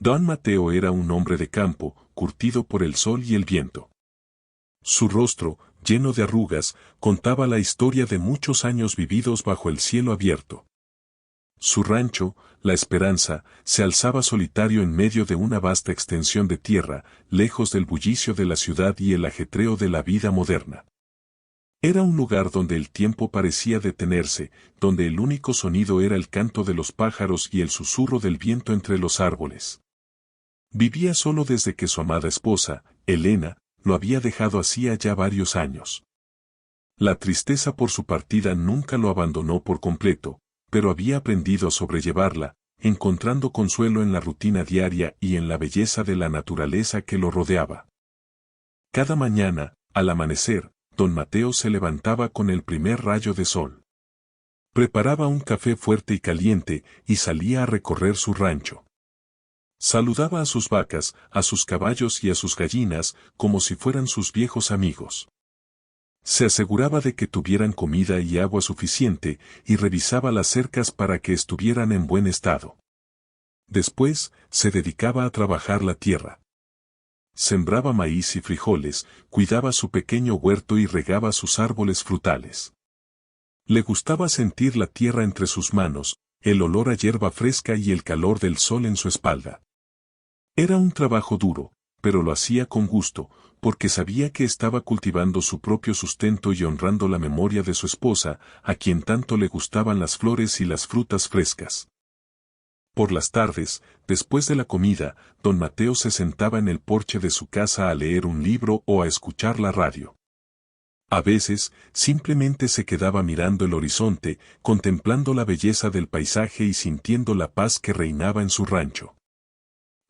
Don Mateo era un hombre de campo, curtido por el sol y el viento. Su rostro, lleno de arrugas, contaba la historia de muchos años vividos bajo el cielo abierto. Su rancho, La Esperanza, se alzaba solitario en medio de una vasta extensión de tierra, lejos del bullicio de la ciudad y el ajetreo de la vida moderna. Era un lugar donde el tiempo parecía detenerse, donde el único sonido era el canto de los pájaros y el susurro del viento entre los árboles. Vivía solo desde que su amada esposa, Elena, lo había dejado hacía ya varios años. La tristeza por su partida nunca lo abandonó por completo, pero había aprendido a sobrellevarla, encontrando consuelo en la rutina diaria y en la belleza de la naturaleza que lo rodeaba. Cada mañana, al amanecer, don Mateo se levantaba con el primer rayo de sol. Preparaba un café fuerte y caliente y salía a recorrer su rancho. Saludaba a sus vacas, a sus caballos y a sus gallinas como si fueran sus viejos amigos. Se aseguraba de que tuvieran comida y agua suficiente y revisaba las cercas para que estuvieran en buen estado. Después, se dedicaba a trabajar la tierra. Sembraba maíz y frijoles, cuidaba su pequeño huerto y regaba sus árboles frutales. Le gustaba sentir la tierra entre sus manos, el olor a hierba fresca y el calor del sol en su espalda. Era un trabajo duro, pero lo hacía con gusto, porque sabía que estaba cultivando su propio sustento y honrando la memoria de su esposa, a quien tanto le gustaban las flores y las frutas frescas. Por las tardes, después de la comida, don Mateo se sentaba en el porche de su casa a leer un libro o a escuchar la radio. A veces, simplemente se quedaba mirando el horizonte, contemplando la belleza del paisaje y sintiendo la paz que reinaba en su rancho.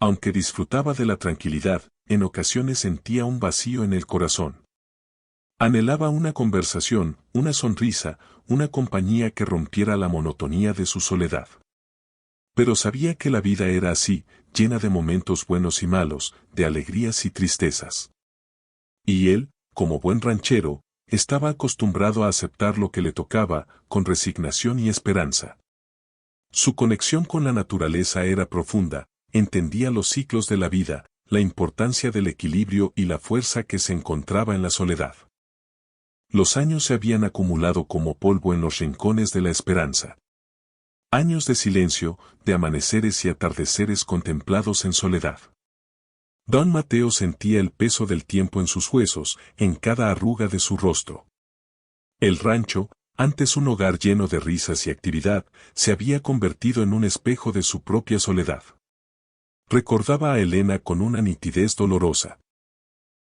Aunque disfrutaba de la tranquilidad, en ocasiones sentía un vacío en el corazón. Anhelaba una conversación, una sonrisa, una compañía que rompiera la monotonía de su soledad. Pero sabía que la vida era así, llena de momentos buenos y malos, de alegrías y tristezas. Y él, como buen ranchero, estaba acostumbrado a aceptar lo que le tocaba, con resignación y esperanza. Su conexión con la naturaleza era profunda, entendía los ciclos de la vida, la importancia del equilibrio y la fuerza que se encontraba en la soledad. Los años se habían acumulado como polvo en los rincones de la esperanza. Años de silencio, de amaneceres y atardeceres contemplados en soledad. Don Mateo sentía el peso del tiempo en sus huesos, en cada arruga de su rostro. El rancho, antes un hogar lleno de risas y actividad, se había convertido en un espejo de su propia soledad. Recordaba a Elena con una nitidez dolorosa.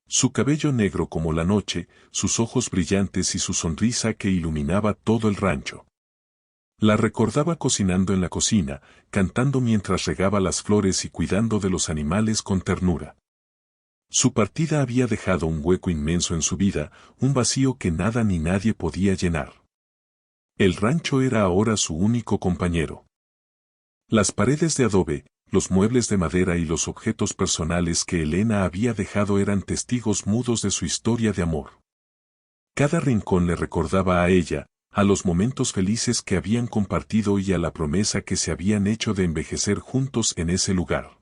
Su cabello negro como la noche, sus ojos brillantes y su sonrisa que iluminaba todo el rancho. La recordaba cocinando en la cocina, cantando mientras regaba las flores y cuidando de los animales con ternura. Su partida había dejado un hueco inmenso en su vida, un vacío que nada ni nadie podía llenar. El rancho era ahora su único compañero. Las paredes de adobe, los muebles de madera y los objetos personales que Elena había dejado eran testigos mudos de su historia de amor. Cada rincón le recordaba a ella, a los momentos felices que habían compartido y a la promesa que se habían hecho de envejecer juntos en ese lugar.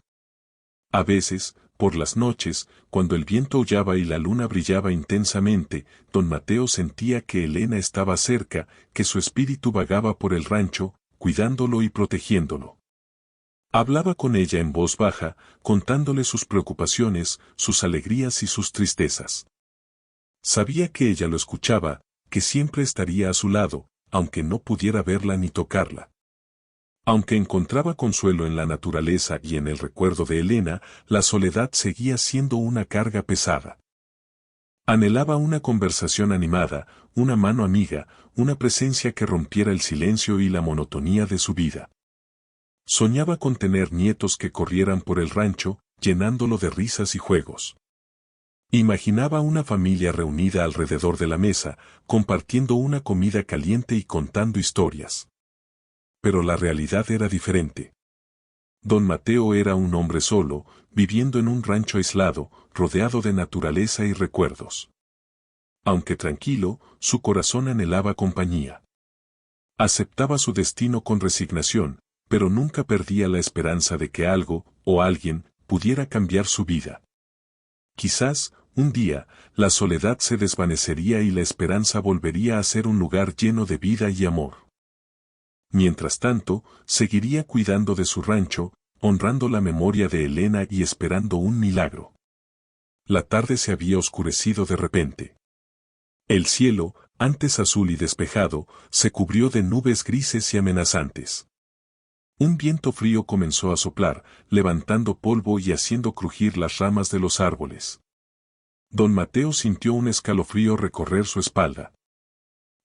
A veces, por las noches, cuando el viento aullaba y la luna brillaba intensamente, don Mateo sentía que Elena estaba cerca, que su espíritu vagaba por el rancho, cuidándolo y protegiéndolo. Hablaba con ella en voz baja, contándole sus preocupaciones, sus alegrías y sus tristezas. Sabía que ella lo escuchaba, que siempre estaría a su lado, aunque no pudiera verla ni tocarla. Aunque encontraba consuelo en la naturaleza y en el recuerdo de Elena, la soledad seguía siendo una carga pesada. Anhelaba una conversación animada, una mano amiga, una presencia que rompiera el silencio y la monotonía de su vida. Soñaba con tener nietos que corrieran por el rancho, llenándolo de risas y juegos. Imaginaba una familia reunida alrededor de la mesa, compartiendo una comida caliente y contando historias. Pero la realidad era diferente. Don Mateo era un hombre solo, viviendo en un rancho aislado, rodeado de naturaleza y recuerdos. Aunque tranquilo, su corazón anhelaba compañía. Aceptaba su destino con resignación, pero nunca perdía la esperanza de que algo, o alguien, pudiera cambiar su vida. Quizás, un día, la soledad se desvanecería y la esperanza volvería a ser un lugar lleno de vida y amor. Mientras tanto, seguiría cuidando de su rancho, honrando la memoria de Elena y esperando un milagro. La tarde se había oscurecido de repente. El cielo, antes azul y despejado, se cubrió de nubes grises y amenazantes. Un viento frío comenzó a soplar, levantando polvo y haciendo crujir las ramas de los árboles. Don Mateo sintió un escalofrío recorrer su espalda.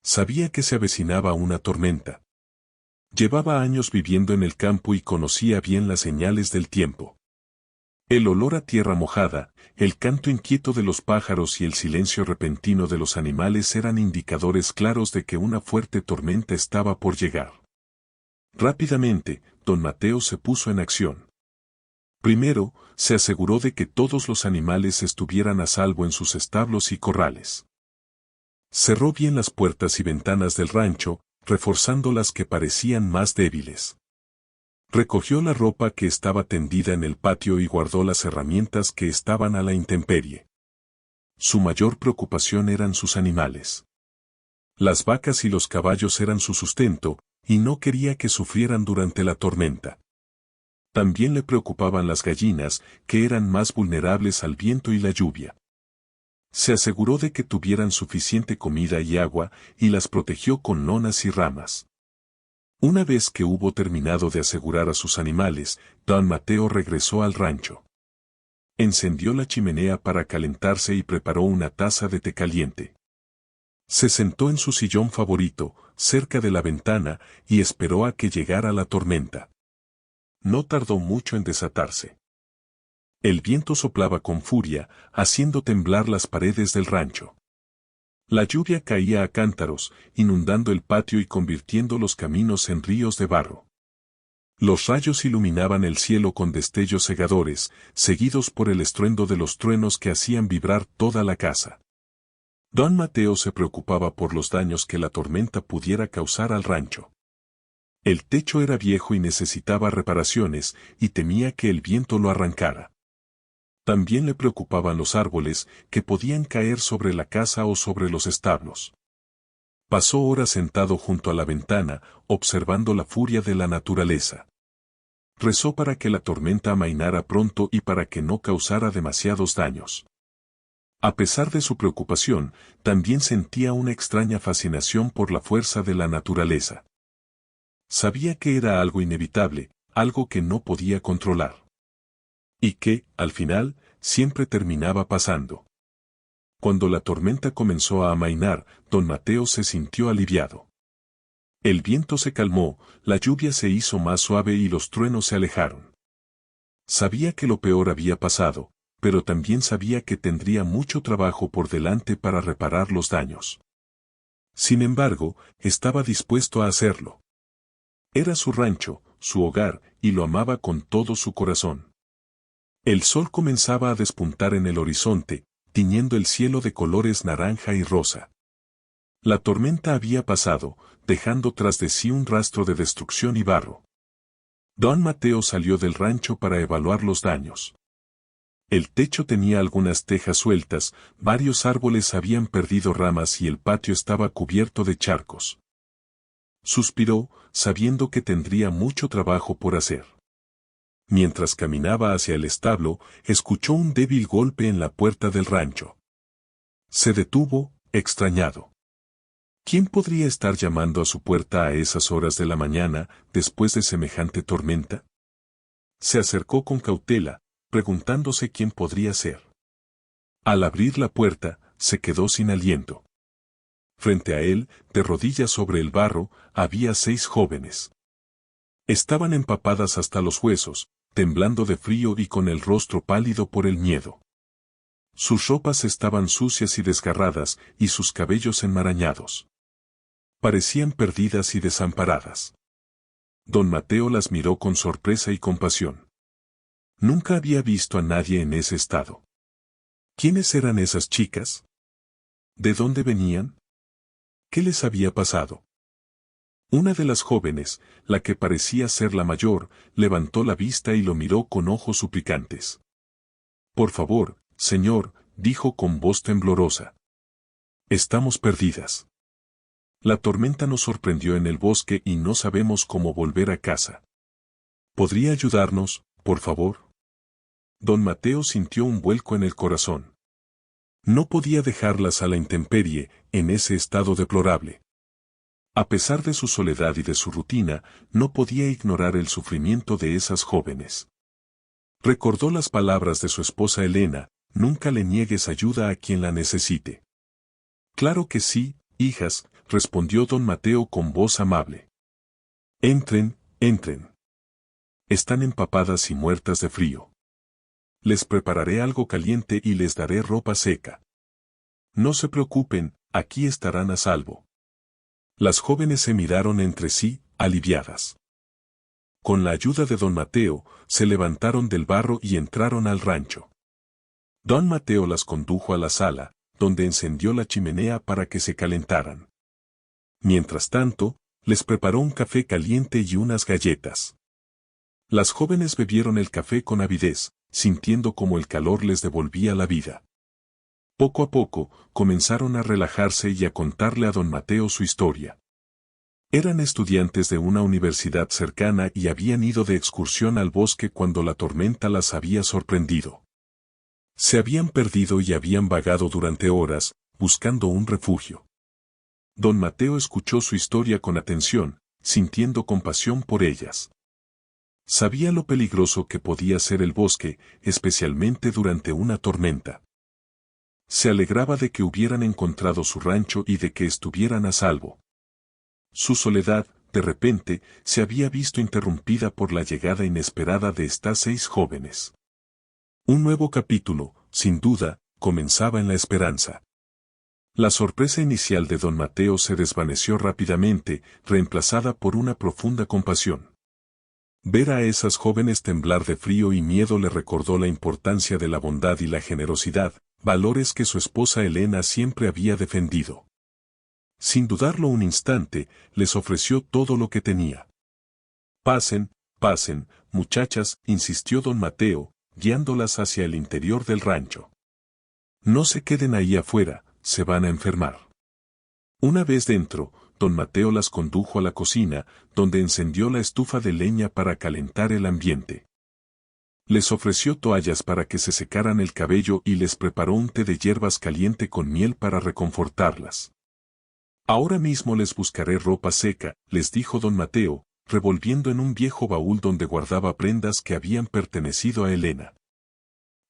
Sabía que se avecinaba una tormenta. Llevaba años viviendo en el campo y conocía bien las señales del tiempo. El olor a tierra mojada, el canto inquieto de los pájaros y el silencio repentino de los animales eran indicadores claros de que una fuerte tormenta estaba por llegar. Rápidamente, don Mateo se puso en acción. Primero, se aseguró de que todos los animales estuvieran a salvo en sus establos y corrales. Cerró bien las puertas y ventanas del rancho, reforzando las que parecían más débiles. Recogió la ropa que estaba tendida en el patio y guardó las herramientas que estaban a la intemperie. Su mayor preocupación eran sus animales. Las vacas y los caballos eran su sustento, y no quería que sufrieran durante la tormenta. También le preocupaban las gallinas, que eran más vulnerables al viento y la lluvia. Se aseguró de que tuvieran suficiente comida y agua, y las protegió con lonas y ramas. Una vez que hubo terminado de asegurar a sus animales, don Mateo regresó al rancho. Encendió la chimenea para calentarse y preparó una taza de té caliente. Se sentó en su sillón favorito, cerca de la ventana, y esperó a que llegara la tormenta. No tardó mucho en desatarse. El viento soplaba con furia, haciendo temblar las paredes del rancho. La lluvia caía a cántaros, inundando el patio y convirtiendo los caminos en ríos de barro. Los rayos iluminaban el cielo con destellos cegadores, seguidos por el estruendo de los truenos que hacían vibrar toda la casa. Don Mateo se preocupaba por los daños que la tormenta pudiera causar al rancho. El techo era viejo y necesitaba reparaciones, y temía que el viento lo arrancara. También le preocupaban los árboles, que podían caer sobre la casa o sobre los establos. Pasó horas sentado junto a la ventana, observando la furia de la naturaleza. Rezó para que la tormenta amainara pronto y para que no causara demasiados daños. A pesar de su preocupación, también sentía una extraña fascinación por la fuerza de la naturaleza. Sabía que era algo inevitable, algo que no podía controlar. Y que, al final, siempre terminaba pasando. Cuando la tormenta comenzó a amainar, don Mateo se sintió aliviado. El viento se calmó, la lluvia se hizo más suave y los truenos se alejaron. Sabía que lo peor había pasado, pero también sabía que tendría mucho trabajo por delante para reparar los daños. Sin embargo, estaba dispuesto a hacerlo. Era su rancho, su hogar, y lo amaba con todo su corazón. El sol comenzaba a despuntar en el horizonte, tiñendo el cielo de colores naranja y rosa. La tormenta había pasado, dejando tras de sí un rastro de destrucción y barro. Don Mateo salió del rancho para evaluar los daños. El techo tenía algunas tejas sueltas, varios árboles habían perdido ramas y el patio estaba cubierto de charcos. Suspiró, sabiendo que tendría mucho trabajo por hacer. Mientras caminaba hacia el establo, escuchó un débil golpe en la puerta del rancho. Se detuvo, extrañado. ¿Quién podría estar llamando a su puerta a esas horas de la mañana, después de semejante tormenta? Se acercó con cautela, preguntándose quién podría ser. Al abrir la puerta, se quedó sin aliento. Frente a él, de rodillas sobre el barro, había 6 jóvenes. Estaban empapadas hasta los huesos, temblando de frío y con el rostro pálido por el miedo. Sus ropas estaban sucias y desgarradas, y sus cabellos enmarañados. Parecían perdidas y desamparadas. Don Mateo las miró con sorpresa y compasión. Nunca había visto a nadie en ese estado. ¿Quiénes eran esas chicas? ¿De dónde venían? ¿Qué les había pasado? Una de las jóvenes, la que parecía ser la mayor, levantó la vista y lo miró con ojos suplicantes. Por favor, señor, dijo con voz temblorosa. Estamos perdidas. La tormenta nos sorprendió en el bosque y no sabemos cómo volver a casa. ¿Podría ayudarnos, por favor? Don Mateo sintió un vuelco en el corazón. No podía dejarlas a la intemperie, en ese estado deplorable. A pesar de su soledad y de su rutina, no podía ignorar el sufrimiento de esas jóvenes. Recordó las palabras de su esposa Elena: nunca le niegues ayuda a quien la necesite. Claro que sí, hijas, respondió don Mateo con voz amable. Entren, entren. Están empapadas y muertas de frío. Les prepararé algo caliente y les daré ropa seca. No se preocupen, aquí estarán a salvo. Las jóvenes se miraron entre sí, aliviadas. Con la ayuda de don Mateo, se levantaron del barro y entraron al rancho. Don Mateo las condujo a la sala, donde encendió la chimenea para que se calentaran. Mientras tanto, les preparó un café caliente y unas galletas. Las jóvenes bebieron el café con avidez, sintiendo como el calor les devolvía la vida. Poco a poco, comenzaron a relajarse y a contarle a don Mateo su historia. Eran estudiantes de una universidad cercana y habían ido de excursión al bosque cuando la tormenta las había sorprendido. Se habían perdido y habían vagado durante horas, buscando un refugio. Don Mateo escuchó su historia con atención, sintiendo compasión por ellas. Sabía lo peligroso que podía ser el bosque, especialmente durante una tormenta. Se alegraba de que hubieran encontrado su rancho y de que estuvieran a salvo. Su soledad, de repente, se había visto interrumpida por la llegada inesperada de estas 6 jóvenes. Un nuevo capítulo, sin duda, comenzaba en la esperanza. La sorpresa inicial de don Mateo se desvaneció rápidamente, reemplazada por una profunda compasión. Ver a esas jóvenes temblar de frío y miedo le recordó la importancia de la bondad y la generosidad, valores que su esposa Elena siempre había defendido. Sin dudarlo un instante, les ofreció todo lo que tenía. Pasen, pasen, muchachas, insistió don Mateo, guiándolas hacia el interior del rancho. No se queden ahí afuera, se van a enfermar. Una vez dentro, don Mateo las condujo a la cocina, donde encendió la estufa de leña para calentar el ambiente. Les ofreció toallas para que se secaran el cabello y les preparó un té de hierbas caliente con miel para reconfortarlas. Ahora mismo les buscaré ropa seca, les dijo don Mateo, revolviendo en un viejo baúl donde guardaba prendas que habían pertenecido a Elena.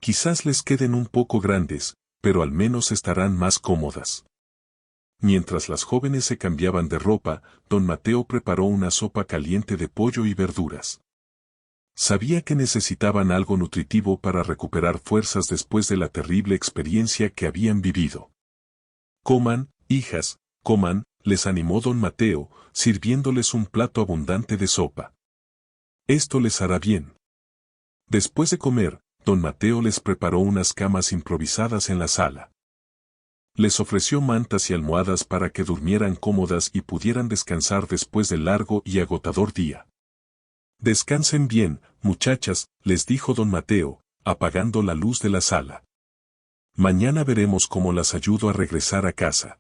Quizás les queden un poco grandes, pero al menos estarán más cómodas. Mientras las jóvenes se cambiaban de ropa, don Mateo preparó una sopa caliente de pollo y verduras. Sabía que necesitaban algo nutritivo para recuperar fuerzas después de la terrible experiencia que habían vivido. Coman, hijas, coman, les animó don Mateo, sirviéndoles un plato abundante de sopa. Esto les hará bien. Después de comer, don Mateo les preparó unas camas improvisadas en la sala. Les ofreció mantas y almohadas para que durmieran cómodas y pudieran descansar después del largo y agotador día. Descansen bien, muchachas, les dijo don Mateo, apagando la luz de la sala. Mañana veremos cómo las ayudo a regresar a casa.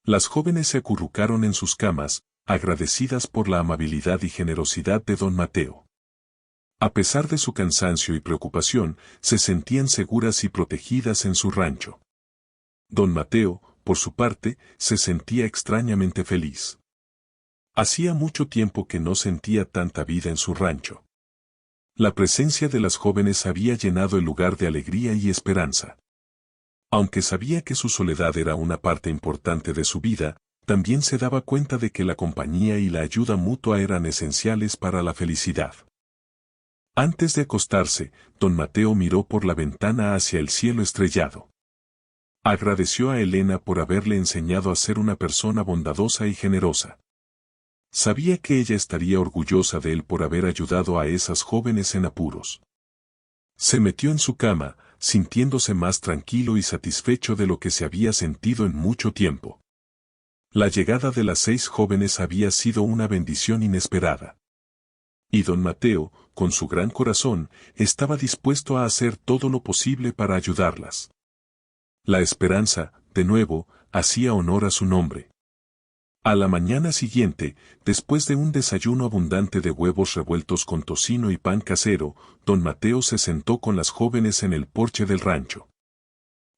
Las jóvenes se acurrucaron en sus camas, agradecidas por la amabilidad y generosidad de don Mateo. A pesar de su cansancio y preocupación, se sentían seguras y protegidas en su rancho. Don Mateo, por su parte, se sentía extrañamente feliz. Hacía mucho tiempo que no sentía tanta vida en su rancho. La presencia de las jóvenes había llenado el lugar de alegría y esperanza. Aunque sabía que su soledad era una parte importante de su vida, también se daba cuenta de que la compañía y la ayuda mutua eran esenciales para la felicidad. Antes de acostarse, don Mateo miró por la ventana hacia el cielo estrellado. Agradeció a Elena por haberle enseñado a ser una persona bondadosa y generosa. Sabía que ella estaría orgullosa de él por haber ayudado a esas jóvenes en apuros. Se metió en su cama, sintiéndose más tranquilo y satisfecho de lo que se había sentido en mucho tiempo. La llegada de las 6 jóvenes había sido una bendición inesperada. Y don Mateo, con su gran corazón, estaba dispuesto a hacer todo lo posible para ayudarlas. La esperanza, de nuevo, hacía honor a su nombre. A la mañana siguiente, después de un desayuno abundante de huevos revueltos con tocino y pan casero, don Mateo se sentó con las jóvenes en el porche del rancho.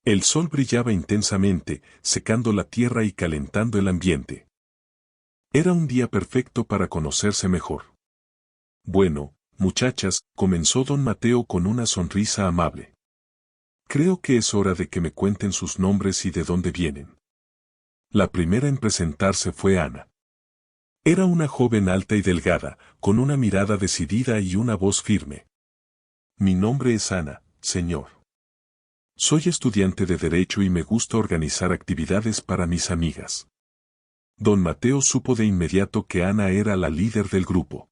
El sol brillaba intensamente, secando la tierra y calentando el ambiente. Era un día perfecto para conocerse mejor. Bueno, muchachas, comenzó don Mateo con una sonrisa amable. Creo que es hora de que me cuenten sus nombres y de dónde vienen. La primera en presentarse fue Ana. Era una joven alta y delgada, con una mirada decidida y una voz firme. Mi nombre es Ana, señor. Soy estudiante de Derecho y me gusta organizar actividades para mis amigas. Don Mateo supo de inmediato que Ana era la líder del grupo.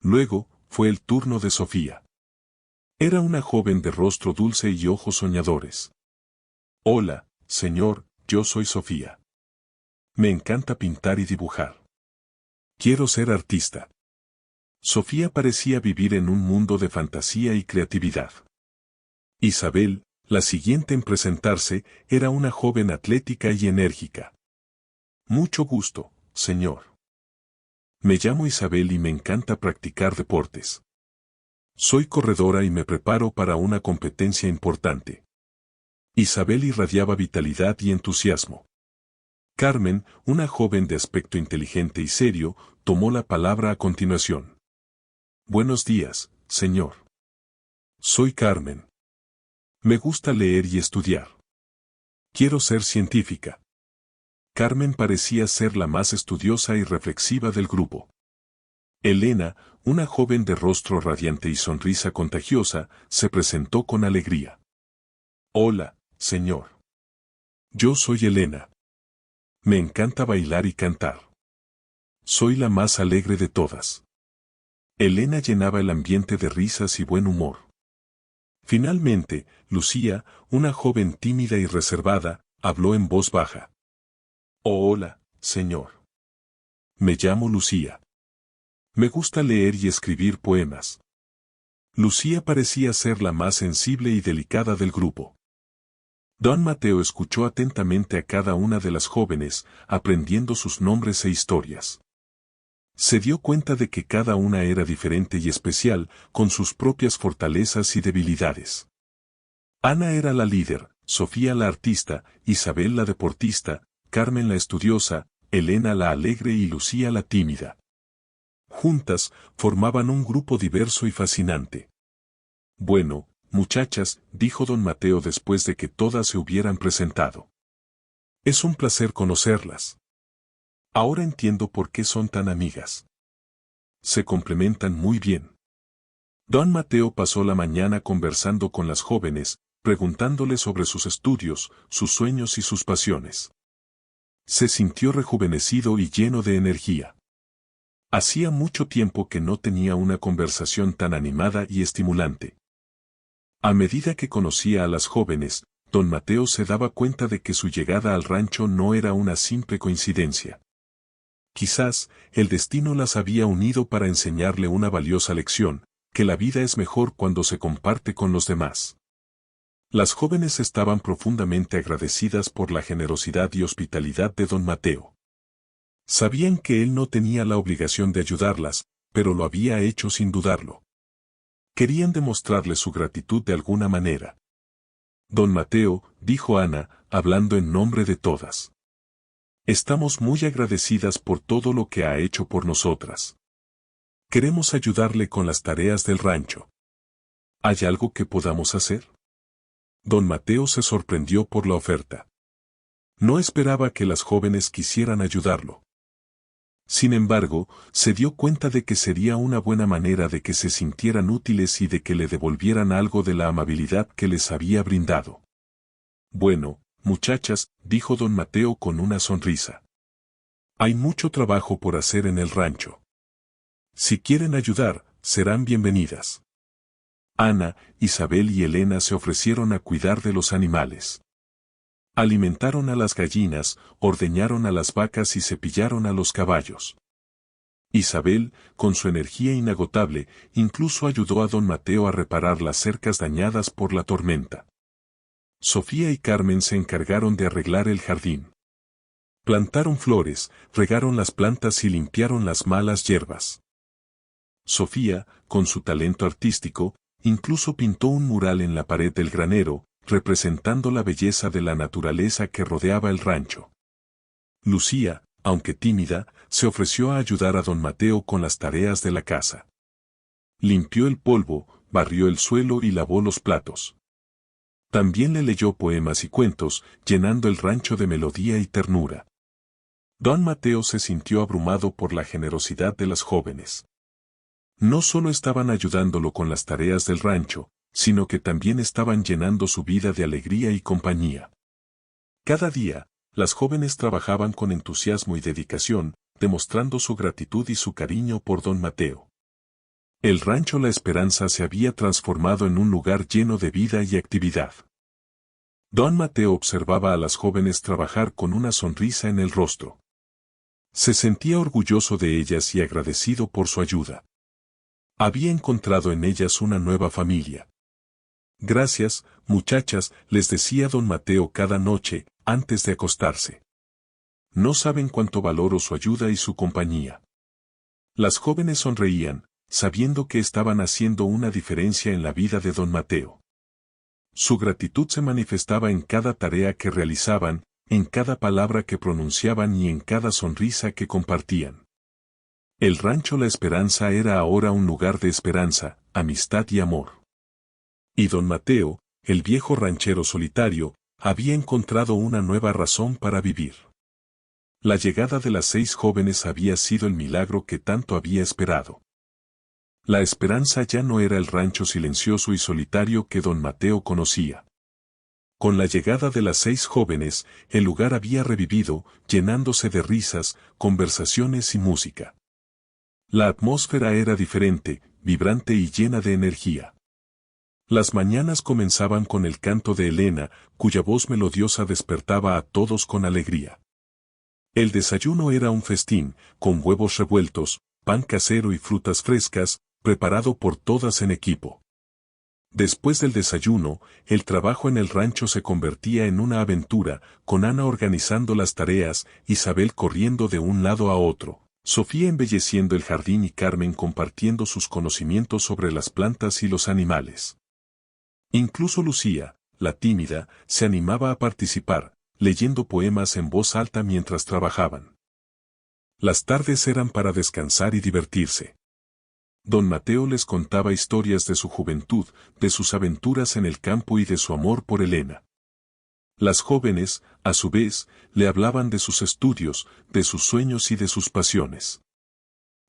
Luego, fue el turno de Sofía. Era una joven de rostro dulce y ojos soñadores. Hola, señor, yo soy Sofía. Me encanta pintar y dibujar. Quiero ser artista. Sofía parecía vivir en un mundo de fantasía y creatividad. Isabel, la siguiente en presentarse, era una joven atlética y enérgica. Mucho gusto, señor. Me llamo Isabel y me encanta practicar deportes. Soy corredora y me preparo para una competencia importante. Isabel irradiaba vitalidad y entusiasmo. Carmen, una joven de aspecto inteligente y serio, tomó la palabra a continuación. Buenos días, señor. Soy Carmen. Me gusta leer y estudiar. Quiero ser científica. Carmen parecía ser la más estudiosa y reflexiva del grupo. Elena, una joven de rostro radiante y sonrisa contagiosa, se presentó con alegría. Hola, señor. Yo soy Elena. Me encanta bailar y cantar. Soy la más alegre de todas. Elena llenaba el ambiente de risas y buen humor. Finalmente, Lucía, una joven tímida y reservada, habló en voz baja. Hola, señor. Me llamo Lucía. Me gusta leer y escribir poemas. Lucía parecía ser la más sensible y delicada del grupo. Don Mateo escuchó atentamente a cada una de las jóvenes, aprendiendo sus nombres e historias. Se dio cuenta de que cada una era diferente y especial, con sus propias fortalezas y debilidades. Ana era la líder, Sofía la artista, Isabel la deportista, Carmen la estudiosa, Elena la alegre y Lucía la tímida. Juntas, formaban un grupo diverso y fascinante. Bueno, muchachas, dijo don Mateo después de que todas se hubieran presentado. Es un placer conocerlas. Ahora entiendo por qué son tan amigas. Se complementan muy bien. Don Mateo pasó la mañana conversando con las jóvenes, preguntándoles sobre sus estudios, sus sueños y sus pasiones. Se sintió rejuvenecido y lleno de energía. Hacía mucho tiempo que no tenía una conversación tan animada y estimulante. A medida que conocía a las jóvenes, don Mateo se daba cuenta de que su llegada al rancho no era una simple coincidencia. Quizás, el destino las había unido para enseñarle una valiosa lección, que la vida es mejor cuando se comparte con los demás. Las jóvenes estaban profundamente agradecidas por la generosidad y hospitalidad de don Mateo. Sabían que él no tenía la obligación de ayudarlas, pero lo había hecho sin dudarlo. Querían demostrarle su gratitud de alguna manera. Don Mateo, dijo Ana, hablando en nombre de todas. Estamos muy agradecidas por todo lo que ha hecho por nosotras. Queremos ayudarle con las tareas del rancho. ¿Hay algo que podamos hacer? Don Mateo se sorprendió por la oferta. No esperaba que las jóvenes quisieran ayudarlo. Sin embargo, se dio cuenta de que sería una buena manera de que se sintieran útiles y de que le devolvieran algo de la amabilidad que les había brindado. Bueno, muchachas, dijo don Mateo con una sonrisa. Hay mucho trabajo por hacer en el rancho. Si quieren ayudar, serán bienvenidas. Ana, Isabel y Elena se ofrecieron a cuidar de los animales. Alimentaron a las gallinas, ordeñaron a las vacas y cepillaron a los caballos. Isabel, con su energía inagotable, incluso ayudó a don Mateo a reparar las cercas dañadas por la tormenta. Sofía y Carmen se encargaron de arreglar el jardín. Plantaron flores, regaron las plantas y limpiaron las malas hierbas. Sofía, con su talento artístico, incluso pintó un mural en la pared del granero, representando la belleza de la naturaleza que rodeaba el rancho. Lucía, aunque tímida, se ofreció a ayudar a don Mateo con las tareas de la casa. Limpió el polvo, barrió el suelo y lavó los platos. También le leyó poemas y cuentos, llenando el rancho de melodía y ternura. Don Mateo se sintió abrumado por la generosidad de las jóvenes. No solo estaban ayudándolo con las tareas del rancho, sino que también estaban llenando su vida de alegría y compañía. Cada día, las jóvenes trabajaban con entusiasmo y dedicación, demostrando su gratitud y su cariño por don Mateo. El rancho La Esperanza se había transformado en un lugar lleno de vida y actividad. Don Mateo observaba a las jóvenes trabajar con una sonrisa en el rostro. Se sentía orgulloso de ellas y agradecido por su ayuda. Había encontrado en ellas una nueva familia. Gracias, muchachas, les decía don Mateo cada noche, antes de acostarse. No saben cuánto valoro su ayuda y su compañía. Las jóvenes sonreían, sabiendo que estaban haciendo una diferencia en la vida de don Mateo. Su gratitud se manifestaba en cada tarea que realizaban, en cada palabra que pronunciaban y en cada sonrisa que compartían. El rancho La Esperanza era ahora un lugar de esperanza, amistad y amor. Y don Mateo, el viejo ranchero solitario, había encontrado una nueva razón para vivir. La llegada de las 6 jóvenes había sido el milagro que tanto había esperado. La Esperanza ya no era el rancho silencioso y solitario que don Mateo conocía. Con la llegada de las 6 jóvenes, el lugar había revivido, llenándose de risas, conversaciones y música. La atmósfera era diferente, vibrante y llena de energía. Las mañanas comenzaban con el canto de Elena, cuya voz melodiosa despertaba a todos con alegría. El desayuno era un festín, con huevos revueltos, pan casero y frutas frescas, preparado por todas en equipo. Después del desayuno, el trabajo en el rancho se convertía en una aventura, con Ana organizando las tareas, Isabel corriendo de un lado a otro, Sofía embelleciendo el jardín y Carmen compartiendo sus conocimientos sobre las plantas y los animales. Incluso Lucía, la tímida, se animaba a participar, leyendo poemas en voz alta mientras trabajaban. Las tardes eran para descansar y divertirse. Don Mateo les contaba historias de su juventud, de sus aventuras en el campo y de su amor por Elena. Las jóvenes, a su vez, le hablaban de sus estudios, de sus sueños y de sus pasiones.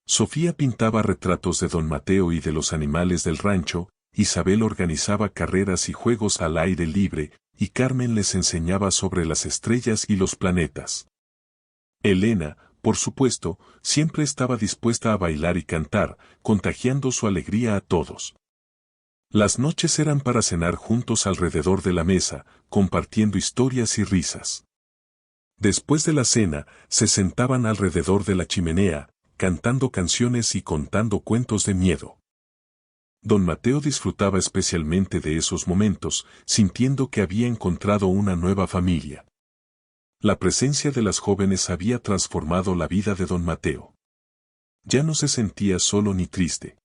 Sofía pintaba retratos de don Mateo y de los animales del rancho, Isabel organizaba carreras y juegos al aire libre, y Carmen les enseñaba sobre las estrellas y los planetas. Elena, por supuesto, siempre estaba dispuesta a bailar y cantar, contagiando su alegría a todos. Las noches eran para cenar juntos alrededor de la mesa, compartiendo historias y risas. Después de la cena, se sentaban alrededor de la chimenea, cantando canciones y contando cuentos de miedo. Don Mateo disfrutaba especialmente de esos momentos, sintiendo que había encontrado una nueva familia. La presencia de las jóvenes había transformado la vida de don Mateo. Ya no se sentía solo ni triste.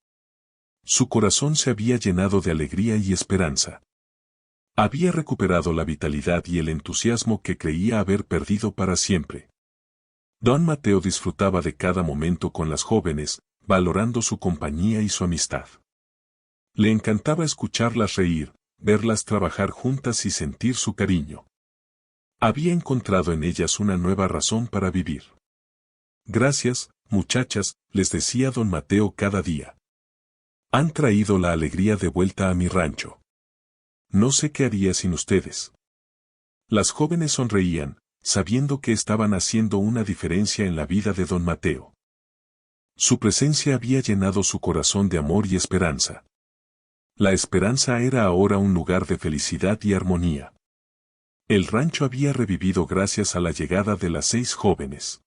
Su corazón se había llenado de alegría y esperanza. Había recuperado la vitalidad y el entusiasmo que creía haber perdido para siempre. Don Mateo disfrutaba de cada momento con las jóvenes, valorando su compañía y su amistad. Le encantaba escucharlas reír, verlas trabajar juntas y sentir su cariño. Había encontrado en ellas una nueva razón para vivir. Gracias, muchachas, les decía don Mateo cada día. Han traído la alegría de vuelta a mi rancho. No sé qué haría sin ustedes. Las jóvenes sonreían, sabiendo que estaban haciendo una diferencia en la vida de don Mateo. Su presencia había llenado su corazón de amor y esperanza. La Esperanza era ahora un lugar de felicidad y armonía. El rancho había revivido gracias a la llegada de las 6 jóvenes.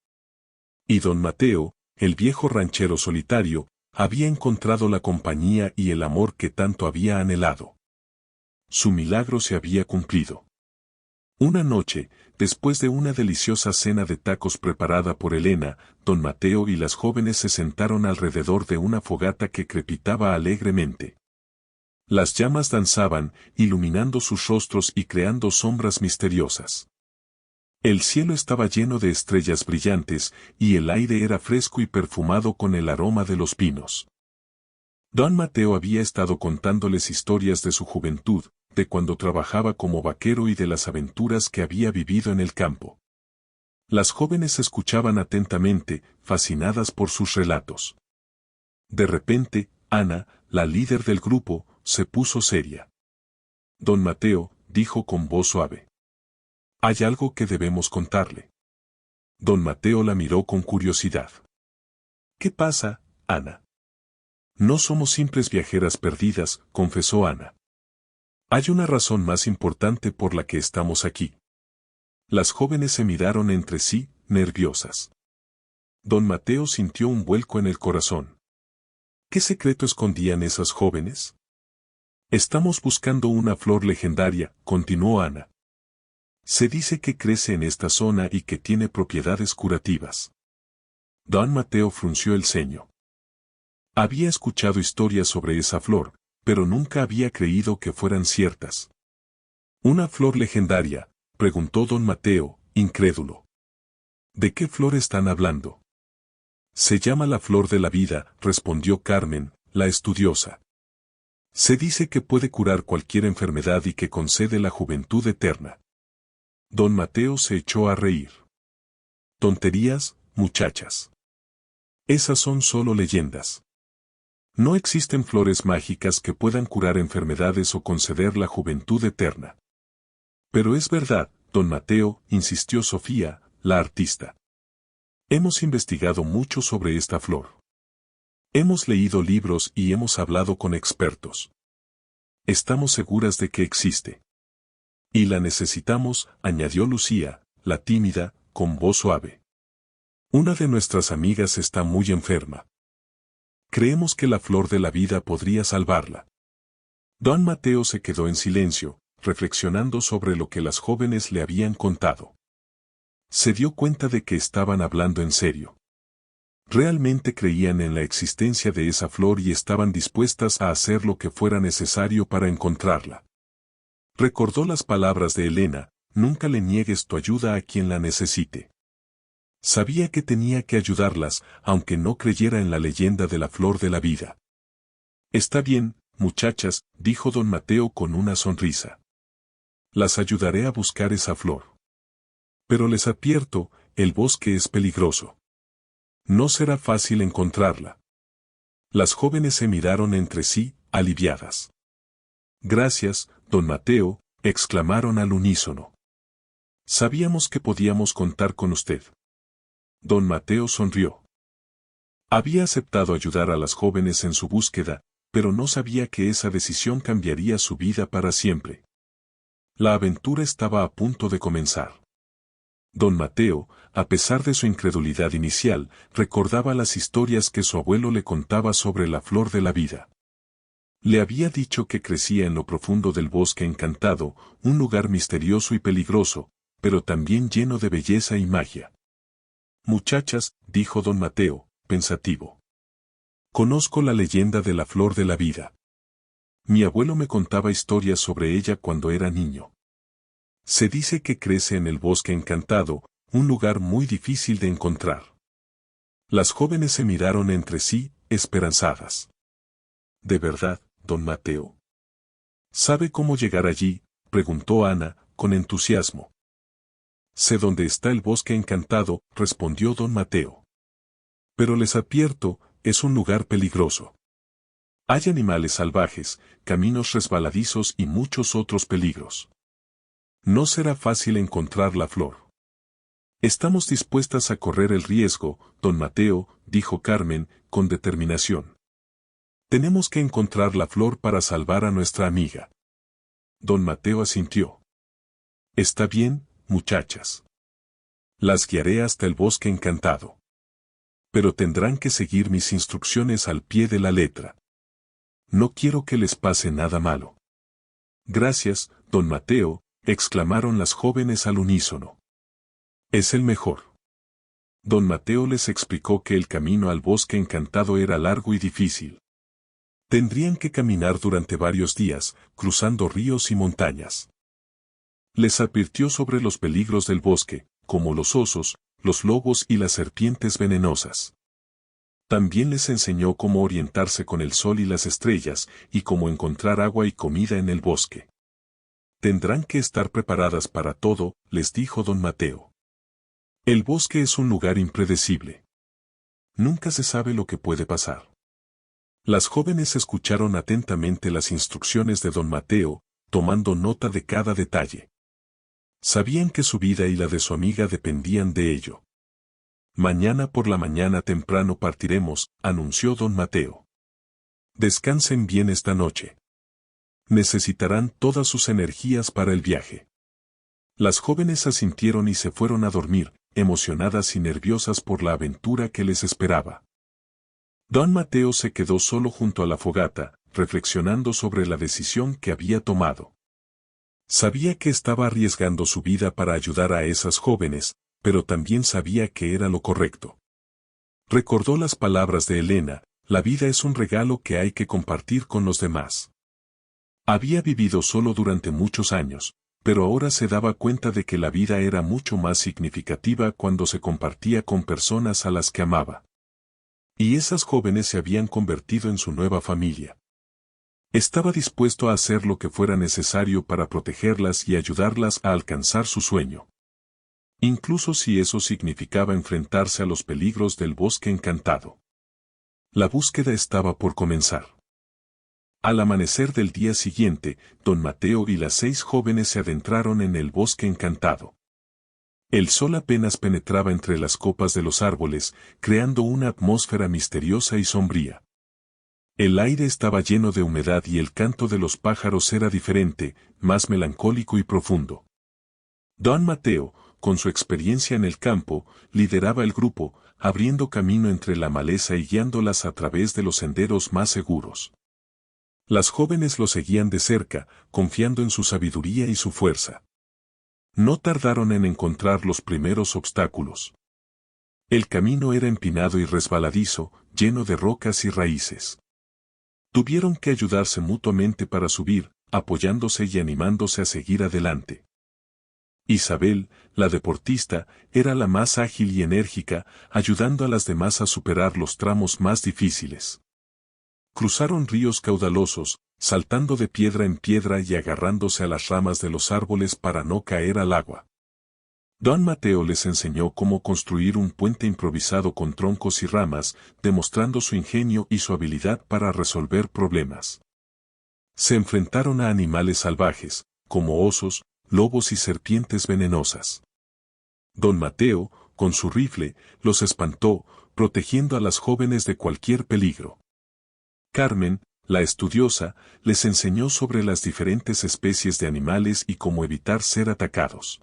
Y don Mateo, el viejo ranchero solitario, había encontrado la compañía y el amor que tanto había anhelado. Su milagro se había cumplido. Una noche, después de una deliciosa cena de tacos preparada por Elena, don Mateo y las jóvenes se sentaron alrededor de una fogata que crepitaba alegremente. Las llamas danzaban, iluminando sus rostros y creando sombras misteriosas. El cielo estaba lleno de estrellas brillantes, y el aire era fresco y perfumado con el aroma de los pinos. Don Mateo había estado contándoles historias de su juventud, de cuando trabajaba como vaquero y de las aventuras que había vivido en el campo. Las jóvenes escuchaban atentamente, fascinadas por sus relatos. De repente, Ana, la líder del grupo, se puso seria. Don Mateo, dijo con voz suave. Hay algo que debemos contarle. Don Mateo la miró con curiosidad. ¿Qué pasa, Ana? No somos simples viajeras perdidas, confesó Ana. Hay una razón más importante por la que estamos aquí. Las jóvenes se miraron entre sí, nerviosas. Don Mateo sintió un vuelco en el corazón. ¿Qué secreto escondían esas jóvenes? Estamos buscando una flor legendaria, continuó Ana. Se dice que crece en esta zona y que tiene propiedades curativas. Don Mateo frunció el ceño. Había escuchado historias sobre esa flor, pero nunca había creído que fueran ciertas. ¿Una flor legendaria?, preguntó don Mateo, incrédulo. ¿De qué flor están hablando? Se llama la flor de la vida, respondió Carmen, la estudiosa. Se dice que puede curar cualquier enfermedad y que concede la juventud eterna. Don Mateo se echó a reír. Tonterías, muchachas. Esas son solo leyendas. No existen flores mágicas que puedan curar enfermedades o conceder la juventud eterna. Pero es verdad, don Mateo, insistió Sofía, la artista. Hemos investigado mucho sobre esta flor. Hemos leído libros y hemos hablado con expertos. Estamos seguras de que existe. Y la necesitamos, añadió Lucía, la tímida, con voz suave. Una de nuestras amigas está muy enferma. Creemos que la flor de la vida podría salvarla. Don Mateo se quedó en silencio, reflexionando sobre lo que las jóvenes le habían contado. Se dio cuenta de que estaban hablando en serio. Realmente creían en la existencia de esa flor y estaban dispuestas a hacer lo que fuera necesario para encontrarla. Recordó las palabras de Elena, nunca le niegues tu ayuda a quien la necesite. Sabía que tenía que ayudarlas, aunque no creyera en la leyenda de la flor de la vida. Está bien, muchachas, dijo don Mateo con una sonrisa. Las ayudaré a buscar esa flor. Pero les advierto, el bosque es peligroso. No será fácil encontrarla. Las jóvenes se miraron entre sí, aliviadas. Gracias, don Mateo, exclamaron al unísono. Sabíamos que podíamos contar con usted. Don Mateo sonrió. Había aceptado ayudar a las jóvenes en su búsqueda, pero no sabía que esa decisión cambiaría su vida para siempre. La aventura estaba a punto de comenzar. Don Mateo, a pesar de su incredulidad inicial, recordaba las historias que su abuelo le contaba sobre la flor de la vida. Le había dicho que crecía en lo profundo del bosque encantado, un lugar misterioso y peligroso, pero también lleno de belleza y magia. Muchachas, dijo don Mateo, pensativo. Conozco la leyenda de la flor de la vida. Mi abuelo me contaba historias sobre ella cuando era niño. Se dice que crece en el bosque encantado, un lugar muy difícil de encontrar. Las jóvenes se miraron entre sí, esperanzadas. ¿De verdad, don Mateo? ¿Sabe cómo llegar allí?, preguntó Ana, con entusiasmo. Sé dónde está el bosque encantado, respondió don Mateo. Pero les advierto, es un lugar peligroso. Hay animales salvajes, caminos resbaladizos y muchos otros peligros. No será fácil encontrar la flor. Estamos dispuestas a correr el riesgo, don Mateo, dijo Carmen, con determinación. Tenemos que encontrar la flor para salvar a nuestra amiga. Don Mateo asintió. Está bien, muchachas. Las guiaré hasta el bosque encantado. Pero tendrán que seguir mis instrucciones al pie de la letra. No quiero que les pase nada malo. Gracias, don Mateo, exclamaron las jóvenes al unísono. Es el mejor. Don Mateo les explicó que el camino al bosque encantado era largo y difícil. Tendrían que caminar durante varios días, cruzando ríos y montañas. Les advirtió sobre los peligros del bosque, como los osos, los lobos y las serpientes venenosas. También les enseñó cómo orientarse con el sol y las estrellas, y cómo encontrar agua y comida en el bosque. Tendrán que estar preparadas para todo, les dijo don Mateo. El bosque es un lugar impredecible. Nunca se sabe lo que puede pasar. Las jóvenes escucharon atentamente las instrucciones de don Mateo, tomando nota de cada detalle. Sabían que su vida y la de su amiga dependían de ello. Mañana por la mañana temprano partiremos, anunció don Mateo. Descansen bien esta noche. Necesitarán todas sus energías para el viaje. Las jóvenes asintieron y se fueron a dormir, emocionadas y nerviosas por la aventura que les esperaba. Don Mateo se quedó solo junto a la fogata, reflexionando sobre la decisión que había tomado. Sabía que estaba arriesgando su vida para ayudar a esas jóvenes, pero también sabía que era lo correcto. Recordó las palabras de Elena: la vida es un regalo que hay que compartir con los demás. Había vivido solo durante muchos años, pero ahora se daba cuenta de que la vida era mucho más significativa cuando se compartía con personas a las que amaba. Y esas jóvenes se habían convertido en su nueva familia. Estaba dispuesto a hacer lo que fuera necesario para protegerlas y ayudarlas a alcanzar su sueño. Incluso si eso significaba enfrentarse a los peligros del bosque encantado. La búsqueda estaba por comenzar. Al amanecer del día siguiente, don Mateo y las 6 jóvenes se adentraron en el bosque encantado. El sol apenas penetraba entre las copas de los árboles, creando una atmósfera misteriosa y sombría. El aire estaba lleno de humedad y el canto de los pájaros era diferente, más melancólico y profundo. Don Mateo, con su experiencia en el campo, lideraba el grupo, abriendo camino entre la maleza y guiándolas a través de los senderos más seguros. Las jóvenes lo seguían de cerca, confiando en su sabiduría y su fuerza. No tardaron en encontrar los primeros obstáculos. El camino era empinado y resbaladizo, lleno de rocas y raíces. Tuvieron que ayudarse mutuamente para subir, apoyándose y animándose a seguir adelante. Isabel, la deportista, era la más ágil y enérgica, ayudando a las demás a superar los tramos más difíciles. Cruzaron ríos caudalosos, saltando de piedra en piedra y agarrándose a las ramas de los árboles para no caer al agua. Don Mateo les enseñó cómo construir un puente improvisado con troncos y ramas, demostrando su ingenio y su habilidad para resolver problemas. Se enfrentaron a animales salvajes, como osos, lobos y serpientes venenosas. Don Mateo, con su rifle, los espantó, protegiendo a las jóvenes de cualquier peligro. Carmen, la estudiosa, les enseñó sobre las diferentes especies de animales y cómo evitar ser atacados.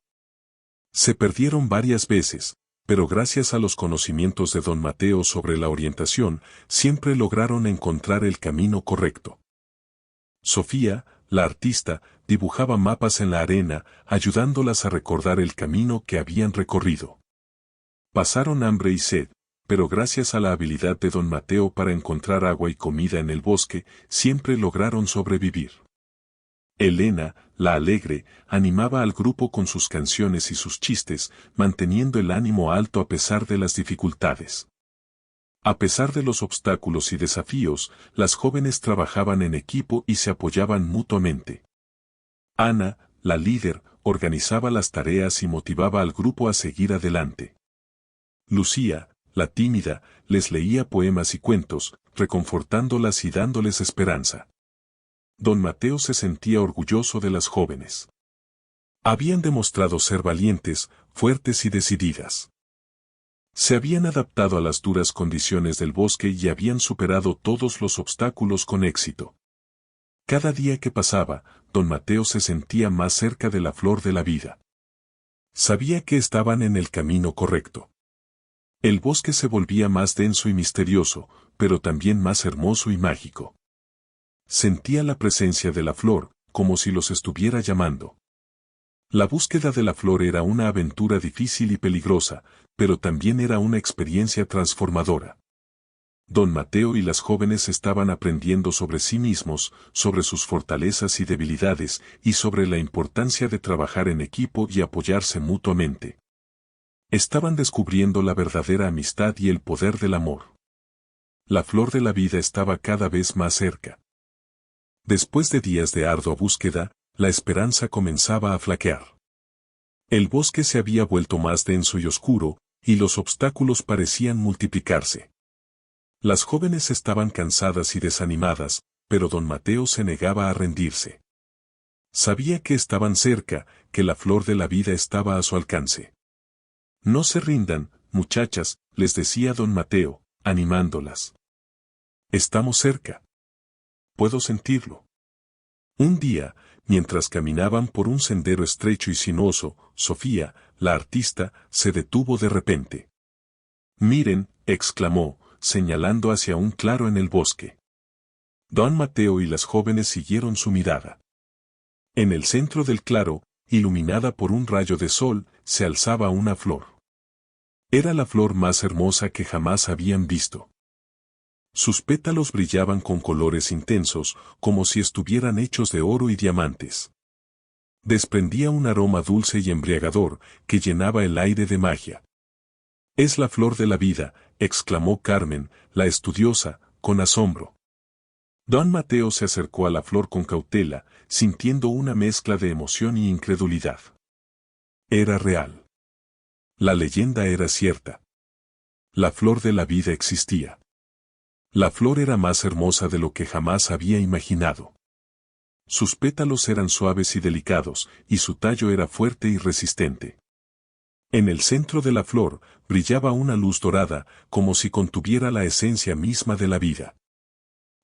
Se perdieron varias veces, pero gracias a los conocimientos de don Mateo sobre la orientación, siempre lograron encontrar el camino correcto. Sofía, la artista, dibujaba mapas en la arena, ayudándolas a recordar el camino que habían recorrido. Pasaron hambre y sed, pero gracias a la habilidad de don Mateo para encontrar agua y comida en el bosque, siempre lograron sobrevivir. Elena, la alegre, animaba al grupo con sus canciones y sus chistes, manteniendo el ánimo alto a pesar de las dificultades. A pesar de los obstáculos y desafíos, las jóvenes trabajaban en equipo y se apoyaban mutuamente. Ana, la líder, organizaba las tareas y motivaba al grupo a seguir adelante. Lucía, la tímida, les leía poemas y cuentos, reconfortándolas y dándoles esperanza. Don Mateo se sentía orgulloso de las jóvenes. Habían demostrado ser valientes, fuertes y decididas. Se habían adaptado a las duras condiciones del bosque y habían superado todos los obstáculos con éxito. Cada día que pasaba, don Mateo se sentía más cerca de la flor de la vida. Sabía que estaban en el camino correcto. El bosque se volvía más denso y misterioso, pero también más hermoso y mágico. Sentía la presencia de la flor, como si los estuviera llamando. La búsqueda de la flor era una aventura difícil y peligrosa, pero también era una experiencia transformadora. Don Mateo y las jóvenes estaban aprendiendo sobre sí mismos, sobre sus fortalezas y debilidades, y sobre la importancia de trabajar en equipo y apoyarse mutuamente. Estaban descubriendo la verdadera amistad y el poder del amor. La flor de la vida estaba cada vez más cerca. Después de días de ardua búsqueda, la esperanza comenzaba a flaquear. El bosque se había vuelto más denso y oscuro, y los obstáculos parecían multiplicarse. Las jóvenes estaban cansadas y desanimadas, pero don Mateo se negaba a rendirse. Sabía que estaban cerca, que la flor de la vida estaba a su alcance. No se rindan, muchachas, les decía don Mateo, animándolas. Estamos cerca. Puedo sentirlo. Un día, mientras caminaban por un sendero estrecho y sinuoso, Sofía, la artista, se detuvo de repente. Miren, exclamó, señalando hacia un claro en el bosque. Don Mateo y las jóvenes siguieron su mirada. En el centro del claro, iluminada por un rayo de sol, se alzaba una flor. Era la flor más hermosa que jamás habían visto. Sus pétalos brillaban con colores intensos, como si estuvieran hechos de oro y diamantes. Desprendía un aroma dulce y embriagador, que llenaba el aire de magia. «Es la flor de la vida», exclamó Carmen, la estudiosa, con asombro. Don Mateo se acercó a la flor con cautela, sintiendo una mezcla de emoción y incredulidad. Era real. La leyenda era cierta. La flor de la vida existía. La flor era más hermosa de lo que jamás había imaginado. Sus pétalos eran suaves y delicados, y su tallo era fuerte y resistente. En el centro de la flor, brillaba una luz dorada, como si contuviera la esencia misma de la vida.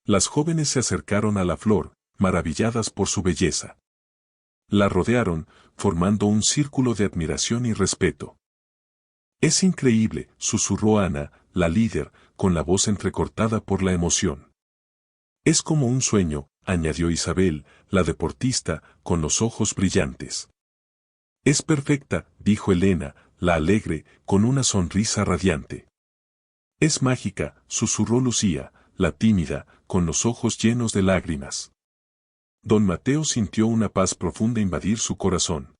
Las jóvenes se acercaron a la flor, maravilladas por su belleza. La rodearon, formando un círculo de admiración y respeto. «Es increíble», susurró Ana, la líder, con la voz entrecortada por la emoción. «Es como un sueño», añadió Isabel, la deportista, con los ojos brillantes. «Es perfecta», dijo Elena, la alegre, con una sonrisa radiante. «Es mágica», susurró Lucía, la tímida, con los ojos llenos de lágrimas. Don Mateo sintió una paz profunda invadir su corazón.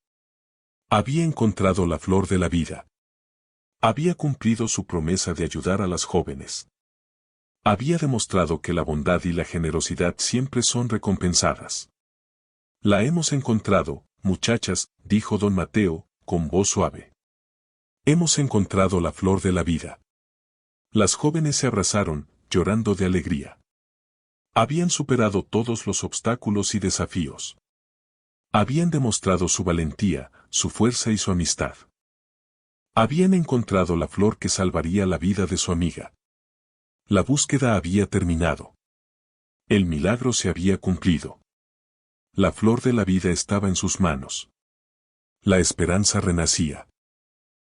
Había encontrado la flor de la vida. Había cumplido su promesa de ayudar a las jóvenes. Había demostrado que la bondad y la generosidad siempre son recompensadas. «La hemos encontrado, muchachas», dijo don Mateo, con voz suave. «Hemos encontrado la flor de la vida». Las jóvenes se abrazaron, llorando de alegría. Habían superado todos los obstáculos y desafíos. Habían demostrado su valentía, su fuerza y su amistad. Habían encontrado la flor que salvaría la vida de su amiga. La búsqueda había terminado. El milagro se había cumplido. La flor de la vida estaba en sus manos. La esperanza renacía.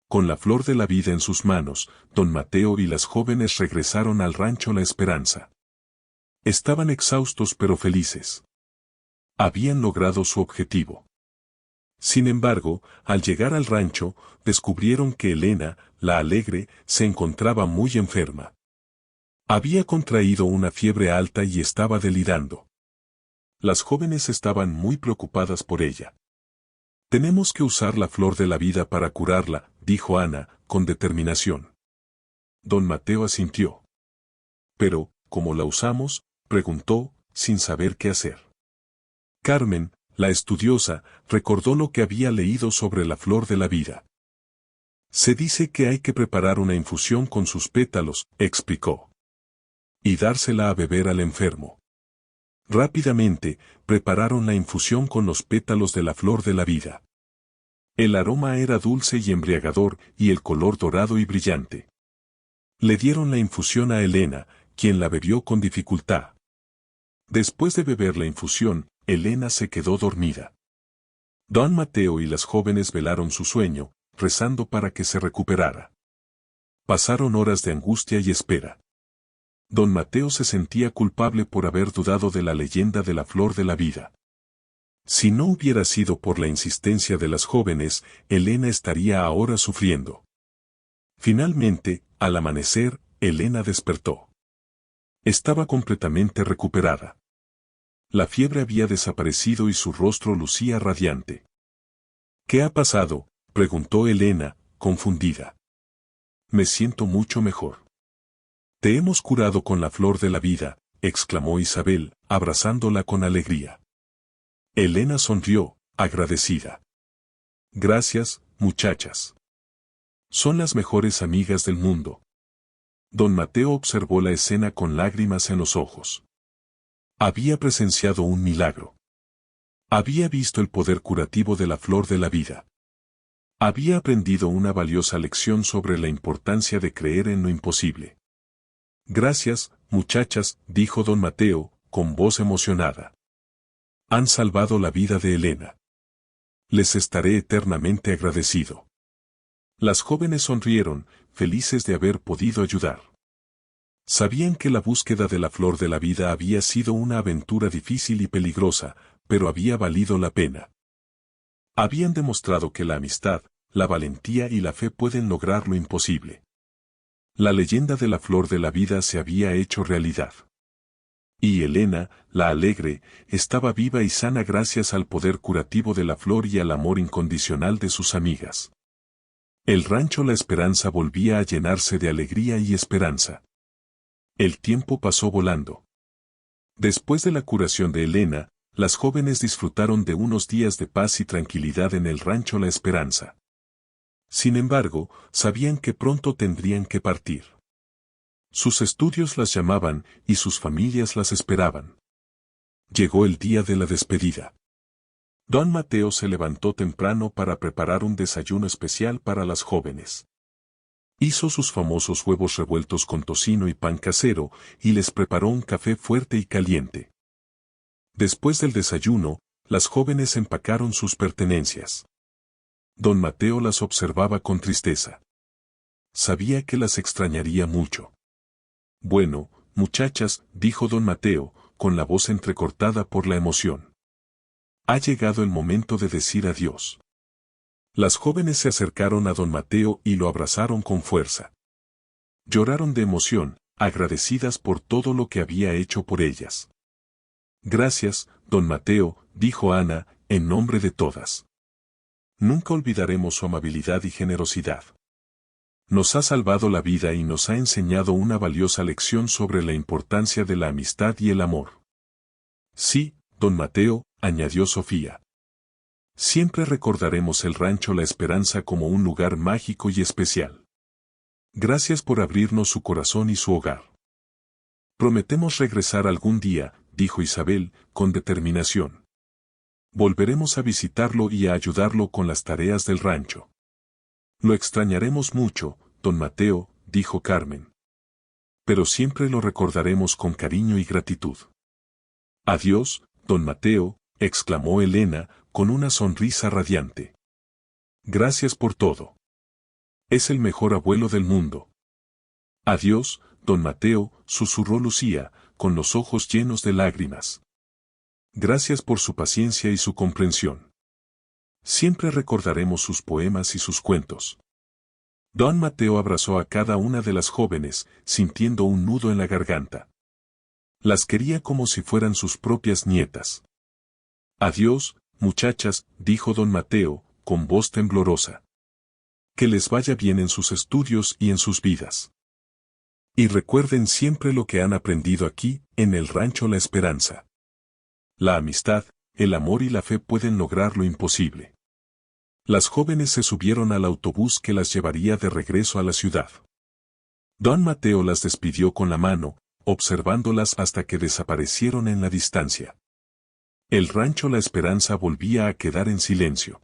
Con la flor de la vida en sus manos, don Mateo y las jóvenes regresaron al rancho La Esperanza. Estaban exhaustos pero felices. Habían logrado su objetivo. Sin embargo, al llegar al rancho, descubrieron que Elena, la alegre, se encontraba muy enferma. Había contraído una fiebre alta y estaba delirando. Las jóvenes estaban muy preocupadas por ella. «Tenemos que usar la flor de la vida para curarla», dijo Ana, con determinación. Don Mateo asintió. «Pero, ¿cómo la usamos?», preguntó, sin saber qué hacer. Carmen, la estudiosa, recordó lo que había leído sobre la flor de la vida. «Se dice que hay que preparar una infusión con sus pétalos», explicó. «Y dársela a beber al enfermo». Rápidamente, prepararon la infusión con los pétalos de la flor de la vida. El aroma era dulce y embriagador, y el color dorado y brillante. Le dieron la infusión a Elena, quien la bebió con dificultad. Después de beber la infusión, Elena se quedó dormida. Don Mateo y las jóvenes velaron su sueño, rezando para que se recuperara. Pasaron horas de angustia y espera. Don Mateo se sentía culpable por haber dudado de la leyenda de la flor de la vida. Si no hubiera sido por la insistencia de las jóvenes, Elena estaría ahora sufriendo. Finalmente, al amanecer, Elena despertó. Estaba completamente recuperada. La fiebre había desaparecido y su rostro lucía radiante. ¿Qué ha pasado?, preguntó Elena, confundida. Me siento mucho mejor. Te hemos curado con la flor de la vida, exclamó Isabel, abrazándola con alegría. Elena sonrió, agradecida. Gracias, muchachas. Son las mejores amigas del mundo. Don Mateo observó la escena con lágrimas en los ojos. Había presenciado un milagro. Había visto el poder curativo de la flor de la vida. Había aprendido una valiosa lección sobre la importancia de creer en lo imposible. Gracias, muchachas, dijo don Mateo, con voz emocionada. Han salvado la vida de Elena. Les estaré eternamente agradecido. Las jóvenes sonrieron, felices de haber podido ayudar. Sabían que la búsqueda de la flor de la vida había sido una aventura difícil y peligrosa, pero había valido la pena. Habían demostrado que la amistad, la valentía y la fe pueden lograr lo imposible. La leyenda de la flor de la vida se había hecho realidad. Y Elena, la alegre, estaba viva y sana gracias al poder curativo de la flor y al amor incondicional de sus amigas. El rancho La Esperanza volvía a llenarse de alegría y esperanza. El tiempo pasó volando. Después de la curación de Elena, las jóvenes disfrutaron de unos días de paz y tranquilidad en el rancho La Esperanza. Sin embargo, sabían que pronto tendrían que partir. Sus estudios las llamaban y sus familias las esperaban. Llegó el día de la despedida. Don Mateo se levantó temprano para preparar un desayuno especial para las jóvenes. Hizo sus famosos huevos revueltos con tocino y pan casero, y les preparó un café fuerte y caliente. Después del desayuno, las jóvenes empacaron sus pertenencias. Don Mateo las observaba con tristeza. Sabía que las extrañaría mucho. Bueno, muchachas, dijo don Mateo, con la voz entrecortada por la emoción. Ha llegado el momento de decir adiós. Las jóvenes se acercaron a don Mateo y lo abrazaron con fuerza. Lloraron de emoción, agradecidas por todo lo que había hecho por ellas. Gracias, don Mateo, dijo Ana, en nombre de todas. Nunca olvidaremos su amabilidad y generosidad. Nos ha salvado la vida y nos ha enseñado una valiosa lección sobre la importancia de la amistad y el amor. Sí, don Mateo, añadió Sofía. Siempre recordaremos el rancho La Esperanza como un lugar mágico y especial. Gracias por abrirnos su corazón y su hogar. Prometemos regresar algún día, dijo Isabel, con determinación. Volveremos a visitarlo y a ayudarlo con las tareas del rancho. Lo extrañaremos mucho, don Mateo, dijo Carmen. Pero siempre lo recordaremos con cariño y gratitud. Adiós, don Mateo, exclamó Elena, con una sonrisa radiante. Gracias por todo. Es el mejor abuelo del mundo. Adiós, don Mateo, susurró Lucía, con los ojos llenos de lágrimas. Gracias por su paciencia y su comprensión. Siempre recordaremos sus poemas y sus cuentos. Don Mateo abrazó a cada una de las jóvenes, sintiendo un nudo en la garganta. Las quería como si fueran sus propias nietas. Adiós, muchachas, dijo don Mateo, con voz temblorosa. Que les vaya bien en sus estudios y en sus vidas. Y recuerden siempre lo que han aprendido aquí, en el rancho La Esperanza. La amistad, el amor y la fe pueden lograr lo imposible. Las jóvenes se subieron al autobús que las llevaría de regreso a la ciudad. Don Mateo las despidió con la mano, observándolas hasta que desaparecieron en la distancia. El rancho La Esperanza volvía a quedar en silencio.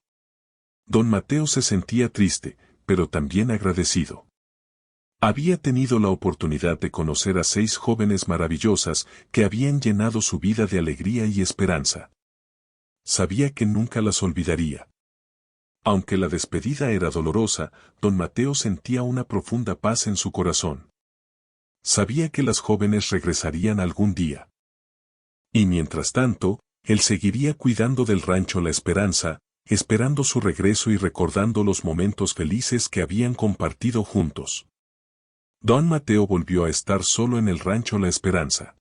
Don Mateo se sentía triste, pero también agradecido. Había tenido la oportunidad de conocer a 6 jóvenes maravillosas que habían llenado su vida de alegría y esperanza. Sabía que nunca las olvidaría. Aunque la despedida era dolorosa, don Mateo sentía una profunda paz en su corazón. Sabía que las jóvenes regresarían algún día. Y mientras tanto, él seguiría cuidando del rancho La Esperanza, esperando su regreso y recordando los momentos felices que habían compartido juntos. Don Mateo volvió a estar solo en el rancho La Esperanza.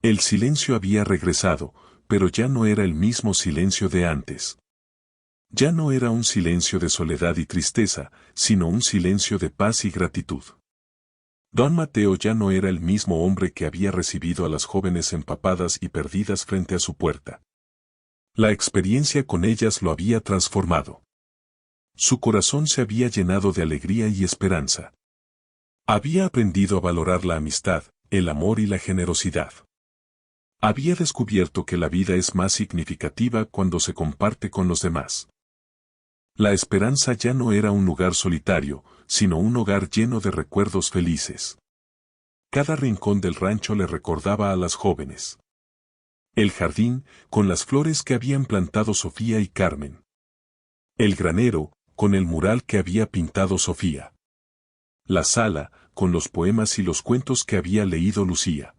El silencio había regresado, pero ya no era el mismo silencio de antes. Ya no era un silencio de soledad y tristeza, sino un silencio de paz y gratitud. Don Mateo ya no era el mismo hombre que había recibido a las jóvenes empapadas y perdidas frente a su puerta. La experiencia con ellas lo había transformado. Su corazón se había llenado de alegría y esperanza. Había aprendido a valorar la amistad, el amor y la generosidad. Había descubierto que la vida es más significativa cuando se comparte con los demás. La Esperanza ya no era un lugar solitario, sino un hogar lleno de recuerdos felices. Cada rincón del rancho le recordaba a las jóvenes. El jardín, con las flores que habían plantado Sofía y Carmen. El granero, con el mural que había pintado Sofía. La sala, con los poemas y los cuentos que había leído Lucía.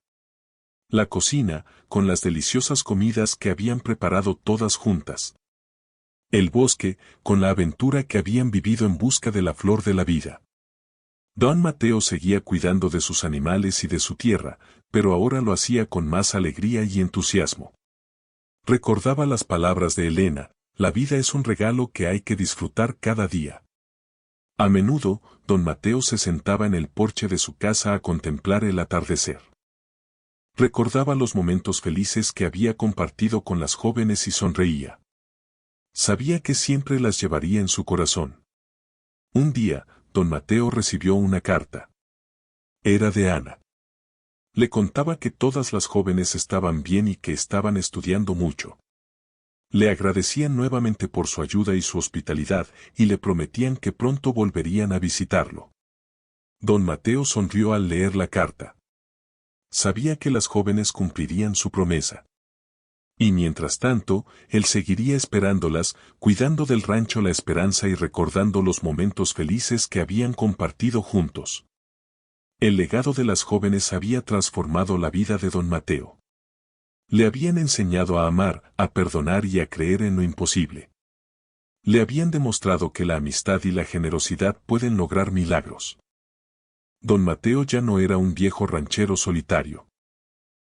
La cocina, con las deliciosas comidas que habían preparado todas juntas. El bosque, con la aventura que habían vivido en busca de la flor de la vida. Don Mateo seguía cuidando de sus animales y de su tierra, pero ahora lo hacía con más alegría y entusiasmo. Recordaba las palabras de Elena: la vida es un regalo que hay que disfrutar cada día. A menudo, don Mateo se sentaba en el porche de su casa a contemplar el atardecer. Recordaba los momentos felices que había compartido con las jóvenes y sonreía. Sabía que siempre las llevaría en su corazón. Un día, don Mateo recibió una carta. Era de Ana. Le contaba que todas las jóvenes estaban bien y que estaban estudiando mucho. Le agradecían nuevamente por su ayuda y su hospitalidad, y le prometían que pronto volverían a visitarlo. Don Mateo sonrió al leer la carta. Sabía que las jóvenes cumplirían su promesa. Y mientras tanto, él seguiría esperándolas, cuidando del rancho La Esperanza y recordando los momentos felices que habían compartido juntos. El legado de las jóvenes había transformado la vida de don Mateo. Le habían enseñado a amar, a perdonar y a creer en lo imposible. Le habían demostrado que la amistad y la generosidad pueden lograr milagros. Don Mateo ya no era un viejo ranchero solitario.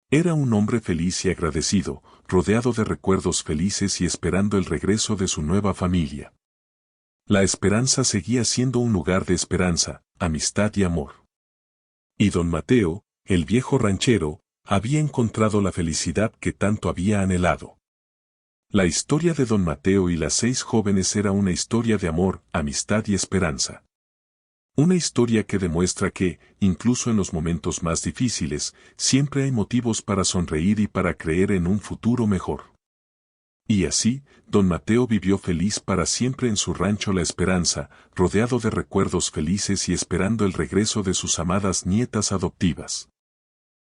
Era un hombre feliz y agradecido, rodeado de recuerdos felices y esperando el regreso de su nueva familia. La Esperanza seguía siendo un lugar de esperanza, amistad y amor. Y don Mateo, el viejo ranchero, había encontrado la felicidad que tanto había anhelado. La historia de don Mateo y las 6 jóvenes era una historia de amor, amistad y esperanza. Una historia que demuestra que, incluso en los momentos más difíciles, siempre hay motivos para sonreír y para creer en un futuro mejor. Y así, don Mateo vivió feliz para siempre en su rancho La Esperanza, rodeado de recuerdos felices y esperando el regreso de sus amadas nietas adoptivas.